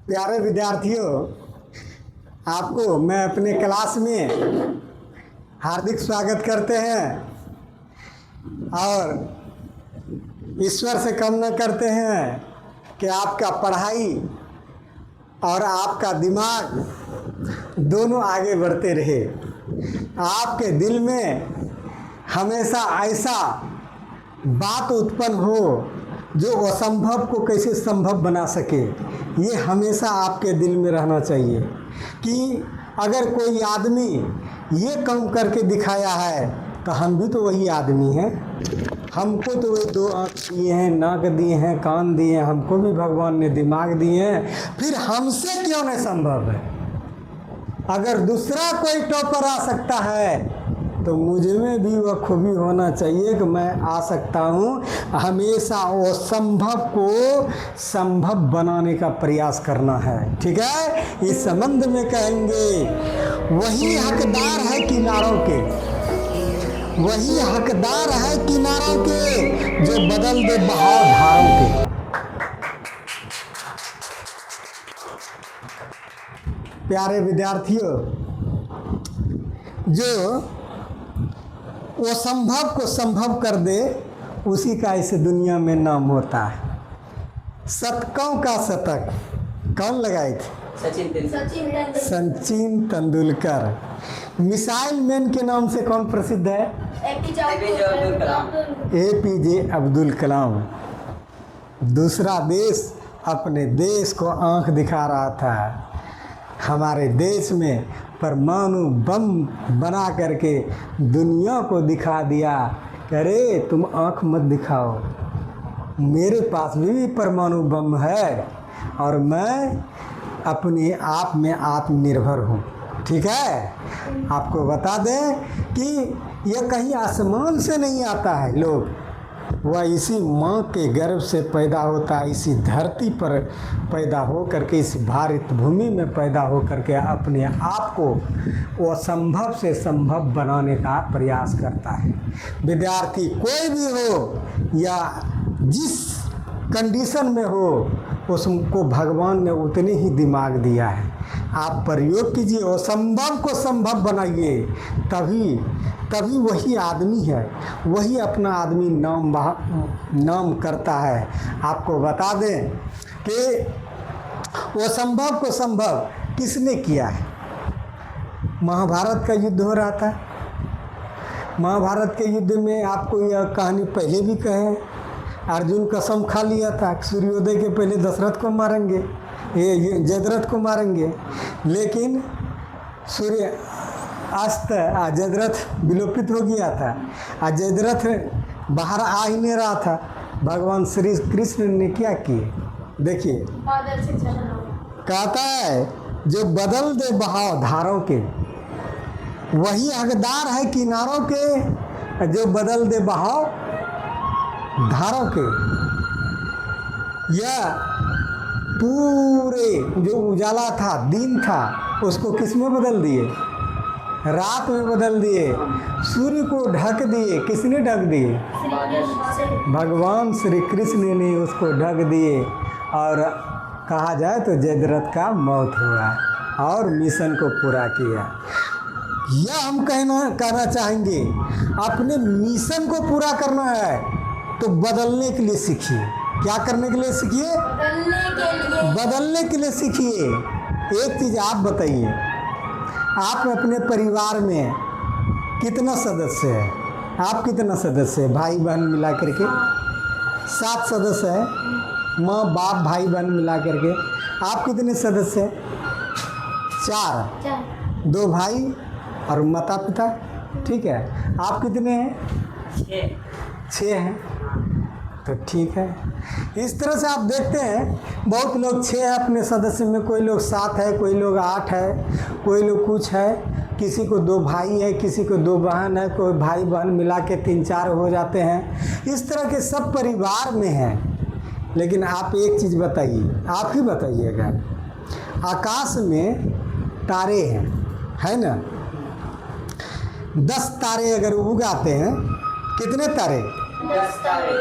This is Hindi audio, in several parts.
प्यारे विद्यार्थियों, आपको मैं अपने क्लास में हार्दिक स्वागत करते हैं और ईश्वर से कामना करते हैं कि आपका पढ़ाई और आपका दिमाग दोनों आगे बढ़ते रहे। आपके दिल में हमेशा ऐसा बात उत्पन्न हो जो असंभव को कैसे संभव बना सके, ये हमेशा आपके दिल में रहना चाहिए कि अगर कोई आदमी ये काम करके दिखाया है तो हम भी तो वही आदमी हैं। हमको तो वही 2 आँख दिए हैं, नाक दिए हैं, कान दिए हैं, हमको भी भगवान ने दिमाग दिए हैं, फिर हमसे क्यों नहीं संभव है। अगर दूसरा कोई टॉपर आ सकता है तो मुझ में भी वह खूबी होना चाहिए कि मैं आ सकता हूँ। हमेशा असंभव को संभव बनाने का प्रयास करना है, ठीक है। इस संबंध में कहेंगे वही हकदार है किनारों के, वही हकदार है किनारों के जो बदल दे बहाव धारों के। प्यारे विद्यार्थियों, जो वो संभव को संभव कर दे उसी का इस दुनिया में नाम होता है। शतकों का शतक कौन लगाए थे? सचिन तेंदुलकर। मिसाइल मैन के नाम से कौन प्रसिद्ध है? एपीजे अब्दुल कलाम। दूसरा देश अपने देश को आंख दिखा रहा था। हमारे देश में परमाणु बम बना करके दुनिया को दिखा दिया कि अरे तुम आँख मत दिखाओ, मेरे पास भी परमाणु बम है और मैं अपने आप में आत्मनिर्भर हूँ, ठीक है। आपको बता दें कि यह कहीं आसमान से नहीं आता है, लोग वह इसी माँ के गर्भ से पैदा होता है, इसी धरती पर पैदा हो करके, इस भारत भूमि में पैदा हो करके अपने आप को वो संभव से संभव बनाने का प्रयास करता है। विद्यार्थी कोई भी हो या जिस कंडीशन में हो, उसको भगवान ने उतने ही दिमाग दिया है। आप प्रयोग कीजिए, असंभव को संभव बनाइए, तभी वही आदमी है, वही अपना आदमी नाम करता है। आपको बता दें कि वो संभव को संभव किसने किया है? महाभारत का युद्ध हो रहा था। महाभारत के युद्ध में आपको यह कहानी पहले भी कहे, अर्जुन कसम खा लिया था सूर्योदय के पहले दशरथ को मारेंगे, ये जयद्रथ को मारेंगे, लेकिन सूर्य अस्त जयद्रथ विलोपित हो गया था। जयद्रथ बाहर आ ही नहीं रहा था। भगवान श्री कृष्ण ने क्या किए? देखिए, कहता है जो बदल दे बहाव धारों के, वही हकदार है किनारों के जो बदल दे बहाव धारों के। यह पूरे जो उजाला था, दिन था, उसको किस में बदल दिए? रात में बदल दिए। सूर्य को ढक दिए। किसने ढक दिए? भगवान श्री कृष्ण ने उसको ढक दिए। और कहा जाए तो जयद्रथ का मौत हुआ और मिशन को पूरा किया। यह हम कहना चाहेंगे, अपने मिशन को पूरा करना है तो बदलने के लिए सीखिए। क्या करने के लिए सीखिए? बदलने के लिए सीखिए। एक चीज़ आप बताइए, आप अपने परिवार में कितना सदस्य है? आप कितना सदस्य है? भाई बहन मिला करके 7 सदस्य है। माँ बाप भाई बहन मिला करके आप कितने सदस्य हैं? 4। 2 भाई और माता पिता, ठीक है। आप कितने हैं? 6 हैं। तो ठीक है। इस तरह से आप देखते हैं बहुत लोग 6 है अपने सदस्य में, कोई लोग 7 है, कोई लोग 8 है, कोई लोग कुछ है, किसी को 2 भाई है, किसी को 2 बहन है, कोई भाई बहन मिला के 3-4 हो जाते हैं। इस तरह के सब परिवार में हैं। लेकिन आप एक चीज़ बताइए, आप ही बताइएगा, आकाश में तारे हैं, है ना? 10 तारे अगर उगाते हैं, कितने तारे? 10 तारे।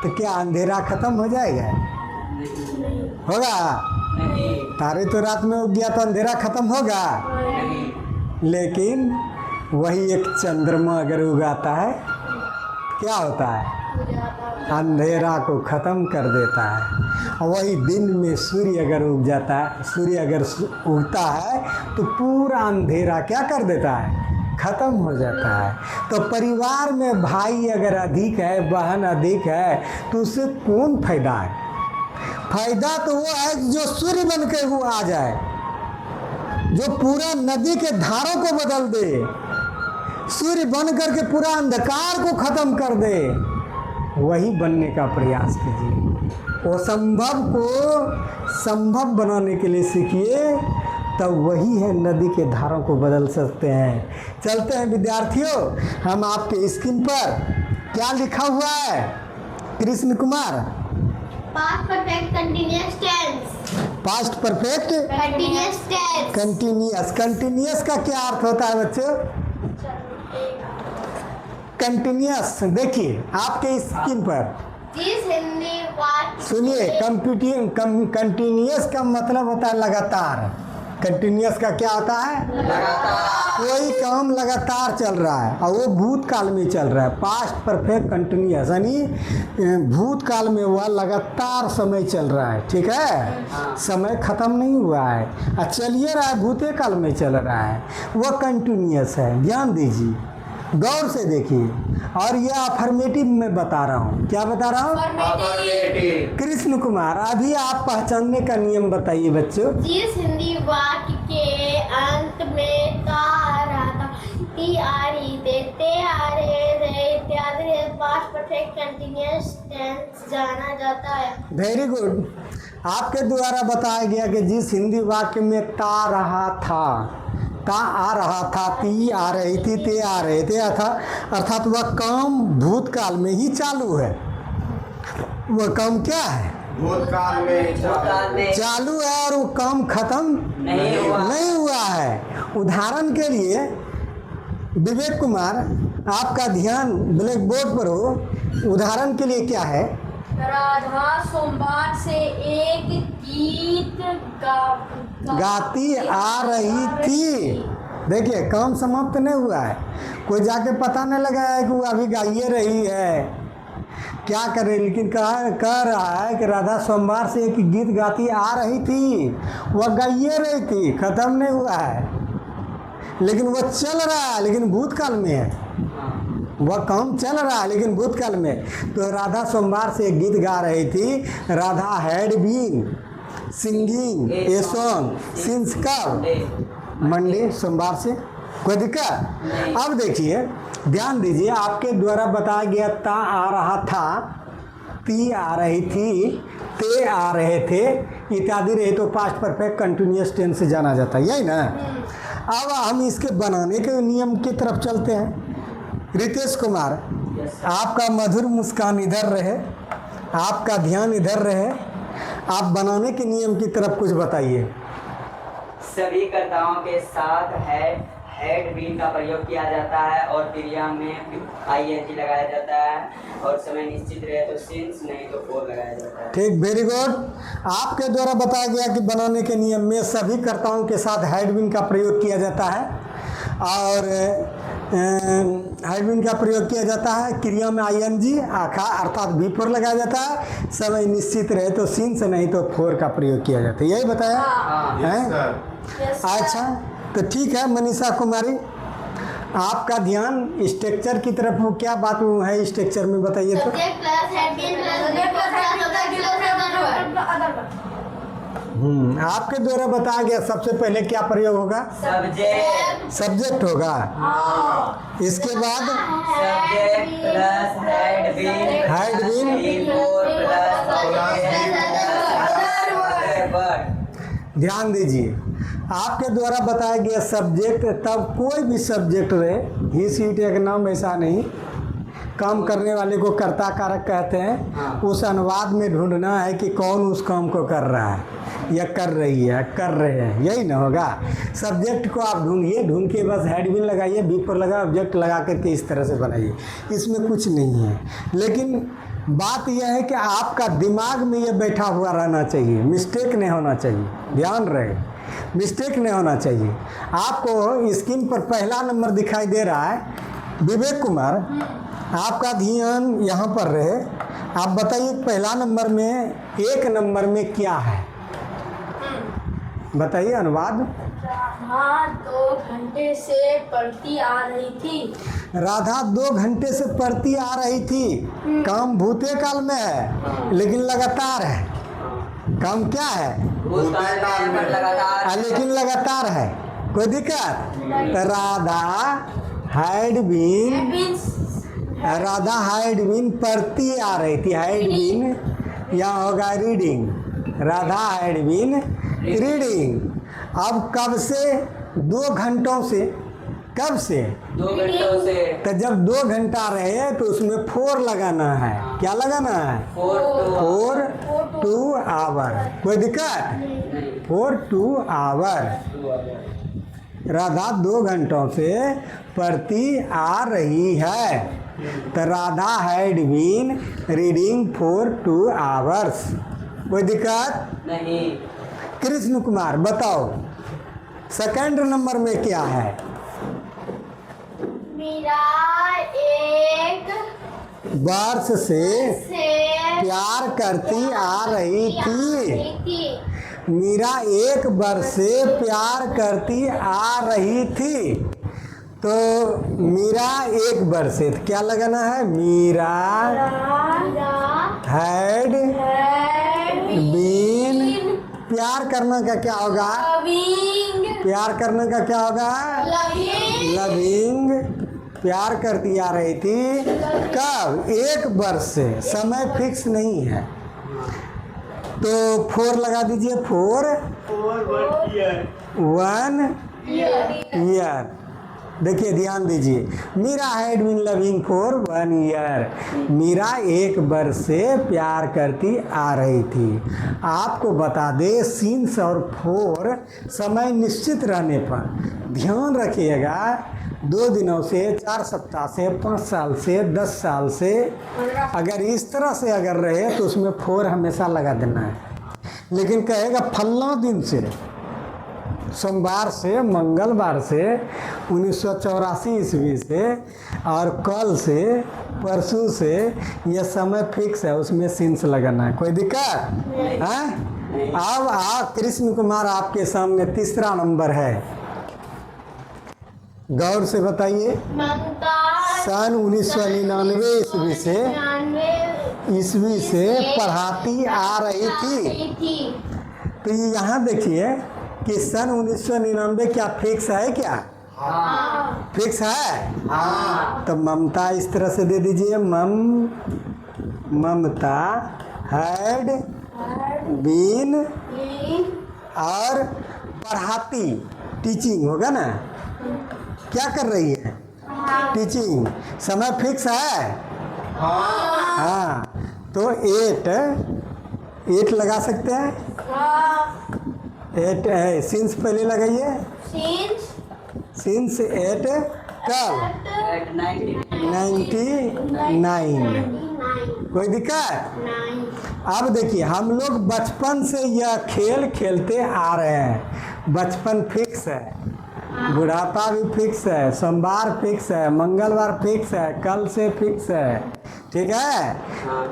तो क्या अंधेरा खत्म हो जाएगा? होगा? नहीं। तारे तो रात में उग गया तो अंधेरा खत्म होगा, नहीं। लेकिन वही एक चंद्रमा अगर उगाता है क्या होता है? अंधेरा को ख़त्म कर देता है। और वही दिन में सूर्य अगर उग जाता है, सूर्य अगर उगता है तो पूरा अंधेरा क्या कर देता है? ख़त्म हो जाता है। तो परिवार में भाई अगर अधिक है, बहन अधिक है, तो उससे कौन फायदा है? फायदा तो वो है जो सूर्य बन के वो आ जाए, जो पूरा नदी के धारों को बदल दे, सूर्य बन करके पूरा अंधकार को ख़त्म कर दे। वही बनने का प्रयास कीजिए। असंभव को संभव बनाने के लिए सीखिए, तब वही है नदी के धारों को बदल सकते हैं। चलते हैं विद्यार्थियों, हम आपके स्क्रीन पर क्या लिखा हुआ है Krishna Kumar? Past perfect continuous tense. Past perfect continuous tense. Continuous. Continuous का क्या अर्थ होता है बच्चों? कंटीन्यूअस देखिए आपके स्क्रीन पर, जिस हिंदी वाक्य सुनिए। कंटीन्यूअस का मतलब होता है लगातार। कंटीन्यूअस का क्या होता है? कोई काम लगातार चल रहा है और वो भूतकाल में चल रहा है। पास्ट परफेक्ट कंटीन्यूअस यानी भूतकाल में हुआ लगातार समय चल रहा है, ठीक है? समय खत्म नहीं हुआ है और चलिए रहा है, भूते काल में चल रहा है, वह कंटीन्यूअस है। ध्यान दीजिए, गौर से देखिए। और यह अफर्मेटिव में बता रहा हूँ। क्या बता रहा हूँ? कृष्ण कुमार, अभी आप पहचानने का नियम बताइए बच्चों। जिस हिंदी वाक्य के अंत में ता आ रहा था, ती आ रही थे, ते आ रहे थे इत्यादि पास्ट परफेक्ट कंटीन्यूअस टेंस जाना जाता है। Very good. आपके द्वारा बताया गया कि जिस हिंदी वाक्य में ता रहा था, ता आ रहा था, ती आ रही थी, ते आ रहे थे, अर्थात वह काम भूतकाल में ही चालू है। वह काम क्या है? भूतकाल में चालू है और वो काम खत्म नहीं हुआ है। उदाहरण के लिए विवेक कुमार, आपका ध्यान ब्लैक बोर्ड पर हो। उदाहरण के लिए क्या है? राधा सोमवार से एक गीत गाती आ रही थी। देखिए, काम समाप्त नहीं हुआ है। कोई जाके पता नहीं लगा है कि वो अभी गाइए रही है, क्या करे, लेकिन कह रहा है कि राधा सोमवार से एक गीत गाती आ रही थी। वह गाइए रही थी, खत्म नहीं हुआ है, लेकिन वह चल रहा है, लेकिन भूतकाल में है। वह काम चल रहा है लेकिन भूतकाल में। तो राधा सोमवार से एक गीत गा रही थी। Radha had been singing a song since कब? मंडे, सोमवार से। कोई दिक्कत? अब देखिए, ध्यान दीजिए, आपके द्वारा बताया गया ता आ रहा था, ती आ रही थी, ते आ रहे थे इत्यादि रहे तो पास्ट परफेक्ट कंटिन्यूअस टेंस से जाना जाता है, यही ना? अब हम इसके बनाने के नियम की तरफ चलते हैं। रितेश कुमार, आपका मधुर मुस्कान इधर रहे, आपका ध्यान इधर रहे। आप बनाने के नियम की तरफ कुछ बताइए। सभी कर्ताओं के साथ हैड बीन का प्रयोग किया जाता है और क्रिया में आईएनजी लगाया जाता है और समय निश्चित रहे तो सिंस, नहीं तो फोर लगाया जाता है। ठीक, वेरी गुड। आपके द्वारा बताया गया कि बनाने के नियम में सभी कर्ताओं के साथ हैड बीन का प्रयोग किया जाता है और हैड बीन का प्रयोग किया जाता है। क्रिया में आईएनजी अर्थात भी4 लगाया जाता है। समय निश्चित रहे तो सिंस, नहीं तो फोर का प्रयोग किया जाता है। यही बताया है? अच्छा, तो ठीक है। मनीषा कुमारी, आपका ध्यान स्ट्रक्चर की तरफ हो। क्या बात है स्ट्रक्चर में बताइए तो। आपके द्वारा बताया गया सबसे पहले क्या प्रयोग होगा? सब्जेक्ट होगा। इसके बाद सब्जेक्ट प्लस हैड बीन ध्यान दीजिए, आपके द्वारा बताया गया सब्जेक्ट, तब कोई भी सब्जेक्ट रहे, ही सीट एक नाम ऐसा नहीं, काम करने वाले को कर्ता कारक कहते हैं। उस अनुवाद में ढूंढना है कि कौन उस काम को कर रहा है या कर रही है, कर रहे हैं, यही ना होगा। सब्जेक्ट को आप ढूंढिए, ढूंढ के बस हैड बीन लगाइए, बी पर लगा, ऑब्जेक्ट लगा करके इस तरह से बनाइए। इसमें कुछ नहीं है। लेकिन बात यह है कि आपका दिमाग में ये बैठा हुआ रहना चाहिए, मिस्टेक नहीं होना चाहिए, ध्यान रहे, मिस्टेक नहीं होना चाहिए। आपको स्क्रीन पर पहला नंबर दिखाई दे रहा है विवेक कुमार, आपका ध्यान यहाँ पर रहे। आप बताइए पहला नंबर में, एक नंबर में क्या है, बताइए अनुवाद। राधा 2 घंटे से पढ़ती आ रही थी। राधा 2 घंटे से पढ़ती आ रही थी। काम भूते काल में है लेकिन लगातार है। काम क्या है? भूतकाल में लगातार, लेकिन लगातार है, कोई दिक्कत? तो राधा हैड बीन पढ़ती आ रही थी। हैड बीन यहाँ होगा reading, Radha had been reading. अब कब से? 2 घंटों से। कब से? 2 घंटों से। तो जब 2 घंटा रहे तो उसमें 4 लगाना है। क्या लगाना है? 4 2 आवर। कोई दिक्कत? 4 2 आवर। राधा 2 घंटों से पढ़ती आ रही है। तो Radha had been reading 4 2 hours. कोई दिक्कत नहीं। कृष्ण कुमार बताओ सेकंड नंबर में क्या है? मीरा एक वर्ष से प्यार करती आ रही थी। मीरा 1 वर्ष से प्यार करती आ रही थी। तो मीरा 1 वर्ष से क्या लगाना है? Meera had been. प्यार करने का क्या होगा? प्यार करने का क्या होगा? लविंग। प्यार करती आ रही थी। कब? 1 वर्ष से। समय फिक्स नहीं है तो 4 लगा दीजिए। 4 1 ईयर। देखिए ध्यान दीजिए, Meera had been loving for 1 year. Meera 1 वर्ष से प्यार करती आ रही थी। आपको बता दे सिंस और फॉर समय निश्चित रहने पर ध्यान रखिएगा। 2 दिनों से, 4 सप्ताह से, 5 साल से, 10 साल से, अगर इस तरह से अगर रहे तो उसमें 4 हमेशा लगा देना है। लेकिन कहेगा फल्ला दिन से, सोमवार से, मंगलवार से, 1984 ईस्वी से, और कल से, परसों से, यह समय फिक्स है, उसमें सिंस लगाना है। कोई दिक्कत है? अब आप कृष्ण कुमार आपके सामने तीसरा नंबर है, गौर से बताइए। सन 1999 ईस्वी से पढ़ाती आ रही थी। तो ये यहाँ देखिए कि सन 1999 क्या फिक्स है? क्या फिक्स है? तो ममता इस तरह से दे दीजिए। ममता हैड बीन, और पढ़ाती टीचिंग होगा ना, क्या कर रही है? टीचिंग। समय फिक्स है? हाँ। तो 8 लगा सकते हैं। 8 है, सिंस पहले लगाइए। सिंस 8 कब? 99। कोई दिक्कत? अब देखिए हम लोग बचपन से यह खेल खेलते आ रहे हैं। बचपन फिक्स है, बुढ़ापा भी फिक्स है, सोमवार फिक्स है, मंगलवार फिक्स है, कल से फिक्स है। ठीक है?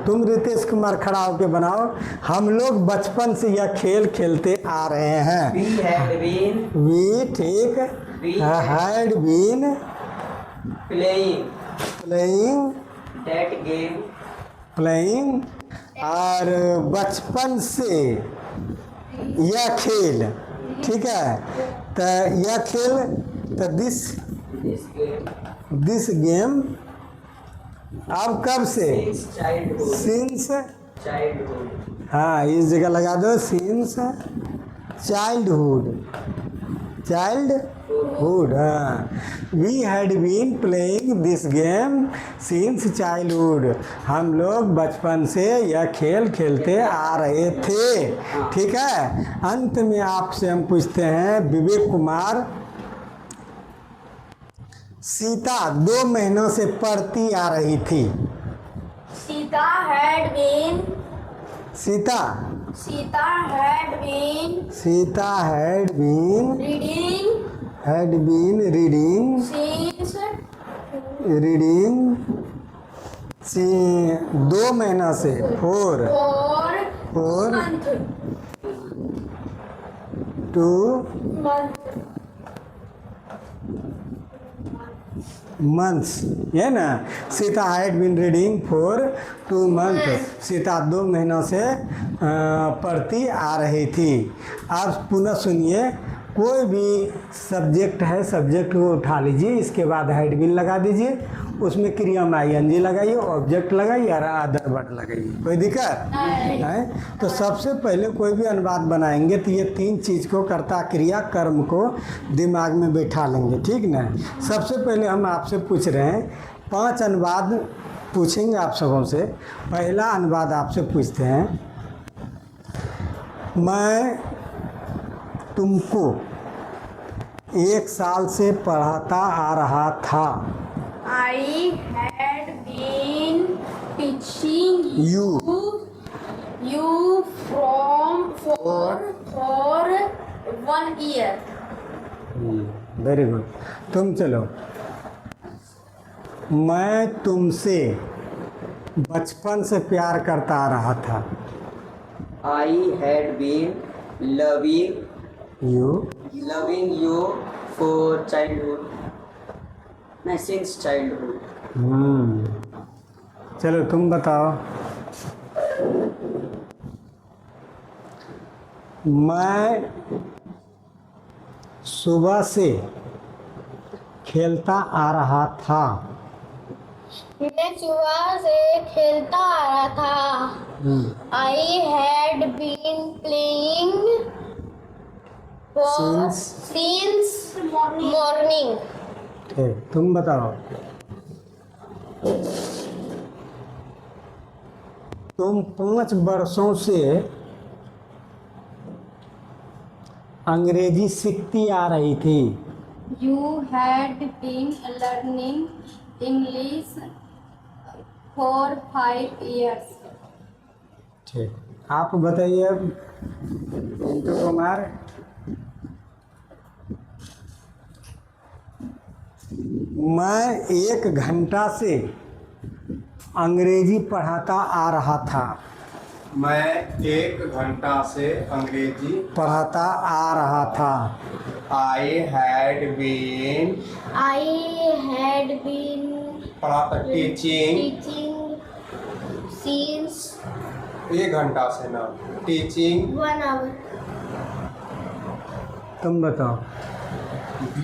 तुम रितेश कुमार खड़ा होके बनाओ। हम लोग बचपन से यह खेल खेलते आ रहे हैं। वी ठीक हैड बीन प्लेइंग और बचपन से यह खेल। ठीक है? तो यह खेल, तो दिस गेम अब कब से? Since childhood. हाँ, इस जगह लगा दो सिंस चाइल्डहुड। हाँ, we had been playing this game since childhood. हम लोग बचपन से यह खेल खेलते आ रहे थे। ठीक है? अंत में आपसे हम पूछते हैं विवेक कुमार, सीता 2 महीनों से पढ़ती आ रही थी। Sita had been Sita Sita had been Sita had been reading since सी 2 महीना से फोर month 2 month मंथ्स, ये ना। Sita had been reading for 2 month, Sita 2 महीनों से पढ़ती आ रही थी। आप पुनः सुनिए, कोई भी सब्जेक्ट है, सब्जेक्ट को उठा लीजिए, इसके बाद हैड बीन लगा दीजिए, उसमें क्रिया में आईएनजी लगाइए, ऑब्जेक्ट लगाइए और अदर वर्ड लगाइए। कोई दिक्कत है? तो सबसे पहले कोई भी अनुवाद बनाएंगे तो ये 3 चीज़ को, कर्ता, क्रिया, कर्म को दिमाग में बैठा लेंगे, ठीक ना। सबसे पहले हम आपसे पूछ रहे हैं, 5 अनुवाद पूछेंगे आप सबों से। पहला अनुवाद आपसे पूछते हैं, मैं तुमको 1 साल से पढ़ाता आ रहा था। I had been teaching You. you for 1 year. Very good. तुम चलो, मैं तुमसे बचपन से प्यार करता आ रहा था। I had been loving you for childhood. नहीं, since childhood. चलो तुम बताओ। मैं सुबह से खेलता आ रहा था। मैं सुबह से खेलता आ रहा था। I had been playing since morning. ठीक, तुम बताओ। तुम 5 वर्षों से अंग्रेजी सीखती आ रही थी। You had been learning English for 5 years. ठीक, आप बताइए पिंटू कुमार। मैं 1 घंटा से अंग्रेजी पढ़ाता आ रहा था। मैं 1 घंटा से अंग्रेजी पढ़ाता आ रहा था। I had been I had been teaching teaching since 1 घंटा से ना टीचिंग 1 hour. तुम बताओ।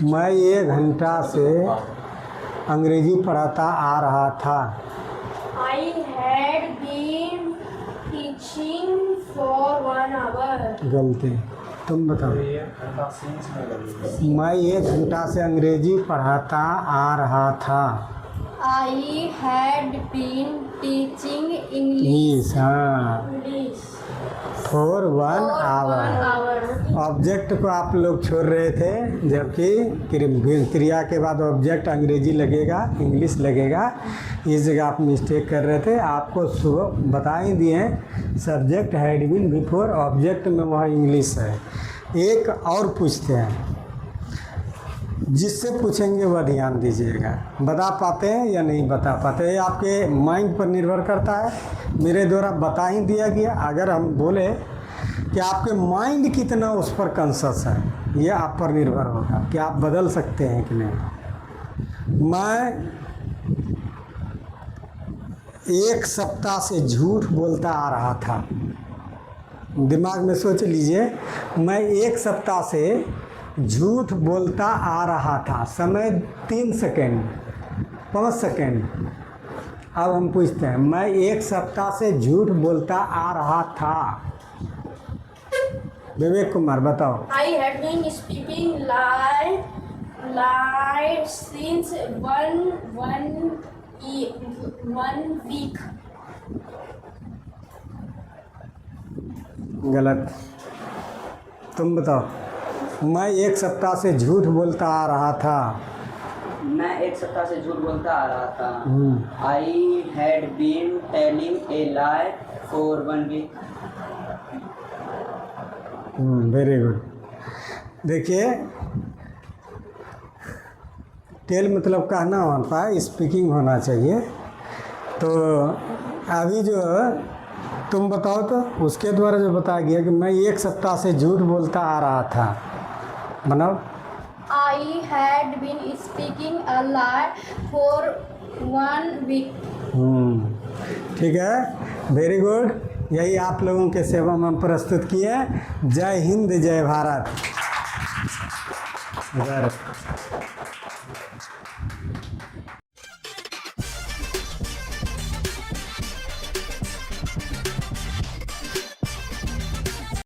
मैं 1 घंटा से अंग्रेजी पढ़ाता आ रहा था। I had been teaching for 1 hour. गलती, तुम बताओ। 1 घंटा सींस में लगेगा। मैं 1 घंटा से अंग्रेजी पढ़ाता आ रहा था। I had been teaching English, हाँ, English for 1 for 1 hour। hour. Object को आप लोग छोड़ रहे थे, जबकि क्रिया के बाद ऑब्जेक्ट अंग्रेजी लगेगा, इंग्लिश लगेगा। इस जगह आप मिस्टेक कर रहे थे। आपको सुबह बता ही दिए, subject had been before, object में वह इंग्लिश है। एक और पूछते हैं, जिससे पूछेंगे वह ध्यान दीजिएगा। बता पाते हैं या नहीं बता पाते, ये आपके माइंड पर निर्भर करता है। मेरे द्वारा बता ही दिया गया। अगर हम बोले कि आपके माइंड कितना उस पर कॉन्शस है, ये आप पर निर्भर होगा कि आप बदल सकते हैं कि नहीं। मैं 1 सप्ताह से झूठ बोलता आ रहा था। दिमाग में सोच लीजिए, मैं 1 सप्ताह से झूठ बोलता आ रहा था। समय 3 सेकेंड, 5 सेकेंड। अब हम पूछते हैं, मैं 1 सप्ताह से झूठ बोलता आ रहा था। विवेक कुमार बताओ। I had been speaking lies since one week. गलत, तुम बताओ। मैं 1 सप्ताह से झूठ बोलता आ रहा था। मैं एक सप्ताह से झूठ बोलता आ रहा था। I had been telling a lie for 1 week. Very good. देखिए, टेल मतलब कहना होता है, स्पीकिंग होना चाहिए। तो अभी जो तुम बताओ, तो उसके द्वारा जो बताया गया कि मैं 1 सप्ताह से झूठ बोलता आ रहा था, बनाओ। I had been speaking a lie for 1 week. ठीक है, वेरी गुड। यही आप लोगों के सेवा में हम प्रस्तुत किए। जय हिंद, जय भारत।